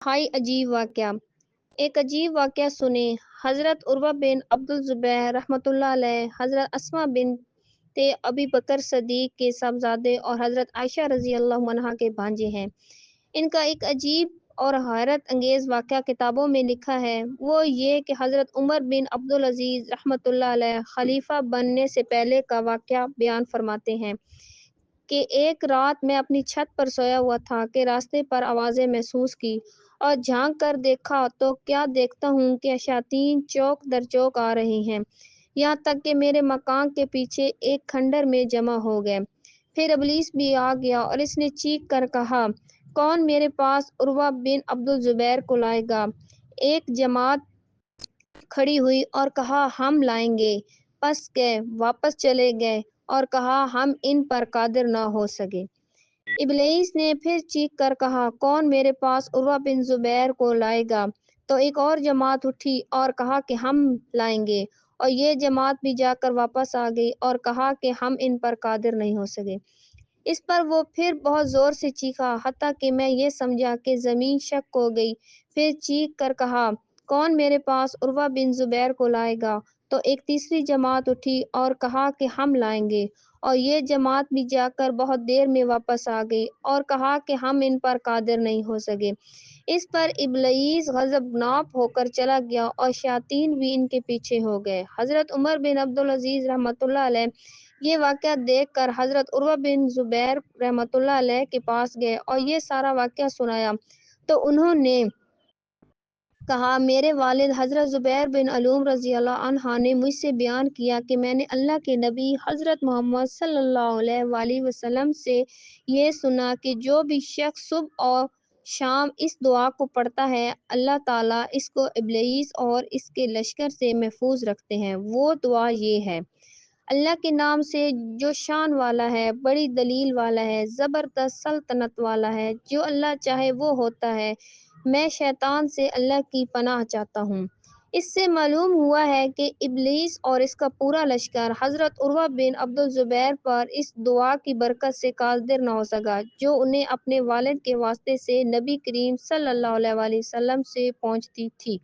High عجیب واقعہ۔ ایک عجیب واقعہ سنیں۔ حضرت عروہ بن عبدالزبیر رحمۃ اللہ علیہ حضرت اسماء بنت ابی بکر صدیق کے صاحبزادے اور حضرت عائشہ رضی اللہ عنہا کے بھانجے ہیں۔ ان کا ایک عجیب اور حیرت انگیز واقعہ کتابوں میں لکھا ہے، وہ یہ کہ حضرت عمر بن عبدالعزیز رحمۃ اللہ علیہ خلیفہ بننے سے پہلے کا واقعہ بیان فرماتے ہیں کہ ایک رات میں اپنی چھت پر سویا ہوا تھا کہ راستے پر آوازیں محسوس کی اور جھانک کر دیکھا تو کیا دیکھتا ہوں کہ شیاطین چوک در چوک آ رہی ہیں، یہاں تک کہ میرے مکان کے پیچھے ایک کھنڈر میں جمع ہو گئے۔ پھر ابلیس بھی آ گیا اور اس نے چیخ کر کہا، کون میرے پاس عروہ بن عبدالزبیر کو لائے گا؟ ایک جماعت کھڑی ہوئی اور کہا، ہم لائیں گے۔ پس گئے، واپس چلے گئے اور کہا، ہم ان پر قادر نہ ہو سکے۔ ابلیس نے پھر چیخ کر کہا، کون میرے پاس عروہ بن زبیر کو لائے گا؟ تو ایک اور جماعت اٹھی اور کہا کہ ہم لائیں گے، اور یہ جماعت بھی جا کر واپس آ گئی اور کہا کہ ہم ان پر قادر نہیں ہو سکے۔ اس پر وہ پھر بہت زور سے چیخا، حتیٰ کہ میں یہ سمجھا کہ زمین شق ہو گئی۔ پھر چیخ کر کہا، کون میرے پاس عروہ بن زبیر کو لائے گا؟ تو ایک تیسری جماعت اٹھی اور کہا کہ ہم لائیں گے، اور یہ جماعت بھی جا کر بہت دیر میں واپس آ گئی اور کہا کہ ہم ان پر قادر نہیں ہو سکے۔ اس پر ابلیس غضبناک ہو کر چلا گیا اور شیاطین بھی ان کے پیچھے ہو گئے۔ حضرت عمر بن عبدالعزیز رحمۃ اللہ علیہ یہ واقعہ دیکھ کر حضرت عروہ بن زبیر رحمۃ اللہ علیہ کے پاس گئے اور یہ سارا واقعہ سنایا تو انہوں نے کہا، میرے والد حضرت زبیر بن علوم رضی اللہ عنہ نے مجھ سے بیان کیا کہ میں نے اللہ کے نبی حضرت محمد صلی اللہ علیہ وآلہ وسلم سے یہ سنا کہ جو بھی شخص صبح اور شام اس دعا کو پڑھتا ہے، اللہ تعالیٰ اس کو ابلیس اور اس کے لشکر سے محفوظ رکھتے ہیں۔ وہ دعا یہ ہے، اللہ کے نام سے جو شان والا ہے، بڑی دلیل والا ہے، زبردست سلطنت والا ہے، جو اللہ چاہے وہ ہوتا ہے، میں شیطان سے اللہ کی پناہ چاہتا ہوں۔ اس سے معلوم ہوا ہے کہ ابلیس اور اس کا پورا لشکر حضرت عروہ بن عبدالزبیر پر اس دعا کی برکت سے قادر نہ ہو سکا جو انہیں اپنے والد کے واسطے سے نبی کریم صلی اللہ علیہ وآلہ وسلم سے پہنچتی تھی۔